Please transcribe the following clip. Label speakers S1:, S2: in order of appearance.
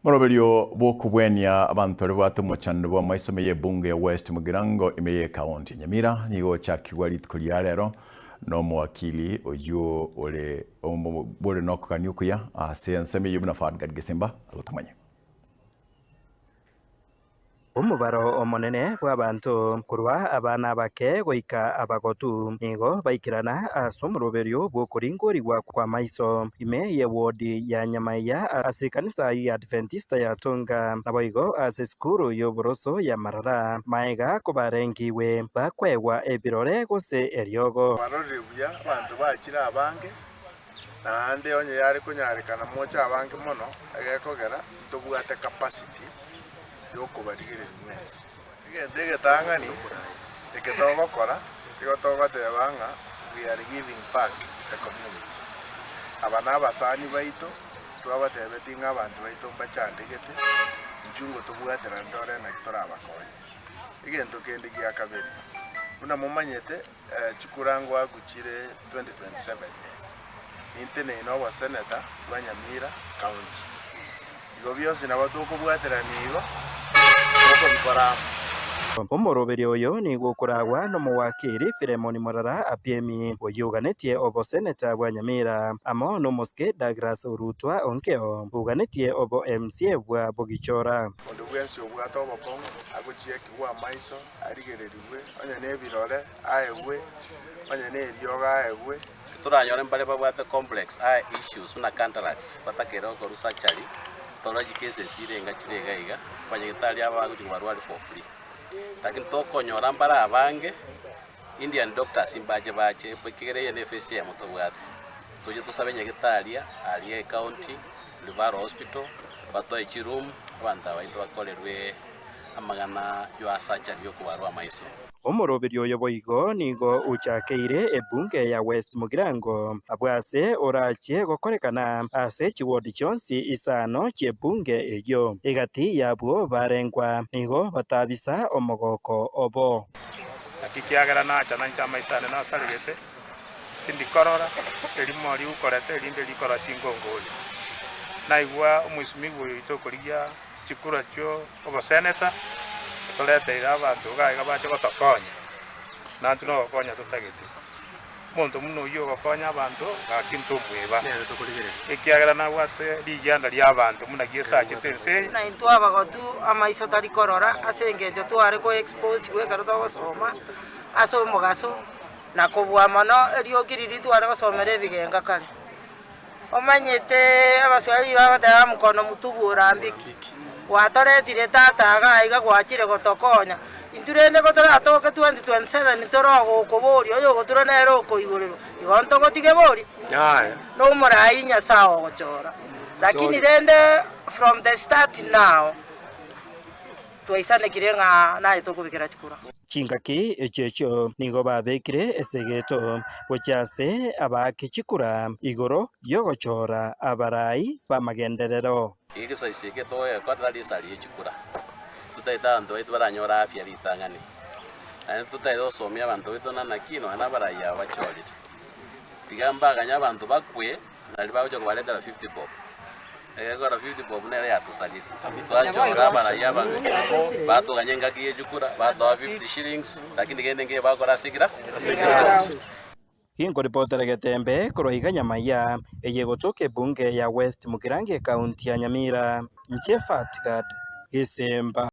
S1: Moroberio bwokubwenia abantu bari batumwachana bwa maisome ye bunge ya West Mugirango imeye kaunti Nyamira nigo chakigwa ritko lya rero no mwakili oyo ole bore nokukaniukuya ase nseme yubuna fadgad gesemba agotumanya
S2: Umubaro omonene bw'abantu kurwa abana bake goika abagotu nigo baikirana ase omuroberio bw'okuringorigwa kwa maiso ime ye wodi ya Nyamaiya ase ekanisa ya Adventista ya Tunga naboigo ase esukuru y'oboroso ya Marara maega kobarengiwe bakwegwa ebirore gose eriogo
S3: barore buya abantu bakira abange naande onye yari kunyarekana mocha abange mono egekogera tobwate capacity yokubarigire mwese igende getangani eketogokora igotogotebanga we are giving back the community abana abasani baito twabatebetinga abantu baito mbachandegete nchungo tobwatera ndore na kitorabakoye igento kende gya kabiri una mumanyete chikurango aguchire 2027 intene ino senator wa Nyamira county igo byose nabatokubwatera nigo
S2: omoroberio oyo nigo kuragwa n'omuwakiri Filemoni Morara apiemi oyuganetie obo seneta bwa Nyamira amo n'omuske Douglas Orutwa onkeo uganetie obo MCA bwa Bogichora
S3: ondo bwensi obwato obokongo agochieki bwa maiso arigereriwe onye nebirore aewe onye nerioga aewe
S4: turanyore mbale babwate complex eye issues na cataracts batakero ko rusachari tolaji cases irenga chirega banyegitali abaguti barwali for free lakini tokonyora mbara abange Indian doctors imbaje bache pekigere ne FCM mutobwate tuje tusabe nyegitalia ali county Livaro hospital batoye chirum abanta baito bakolerwe amagana yo asacha yo kubarwa maiso
S2: omoroberio oyo boigo nigo uchakeire ebunge ya West Mugirango abwase orachie gokorekana ase chiwodi chionsi isano chebunge eyo egati yabwo barengwa nigo batabisa omogoko obo
S3: akikiagera na chana nchama isane na saligete kindi korora elimo ali ukorete elinde likora chingongoli naigwa omwisimigo itokorigia chikura chyo obo senator tolete abantu gaiga bache gotokonya nantu no gokonya tutagete muntu muno yo gokonya abantu gakintu bweba nere tokurigire ekiagera na gwate lijanda lya abantu muna giesa chitense
S5: na into abagotu amaiso tari korora asengejo tware ko expose gwe karo gosoma aso mugaso na kubwa mono eriogiriri tware gosomera ebigenga kare omanyete abaswali bagatera mukono mutubura mbiki watoretire tata gaiga gwachire gotokonya inturende gotoratoke 2027 torogo kuburio yo goturonera okoiguriro igonto gotige bori no murai nyasao gochora lakini rende from the start now twaisane kirenga na itokubikira chikura
S2: chingaki echecho nigo babekire esegeto gochase abakechikura igoro yogochora abarai bamagenderero
S4: igisa isike toye kodali sali chikura tutaita ndo itu baranyora afya litangani ane tutaito somya abantu bitona nakino ana baraya bachori tigamba ganya abantu bakwe nali bajo kubaleta 50 bob egora 50 bob nere yatusalira twachora baraya bato ganyenga kiye chikura bato 50 shillings lakini gende nge bakora sigira
S2: Hingo reporter Getembe kurohiga Nyamaiya eyegotoke bunge ya West Mugirango county ya Nyamira Nchefat God Gesemba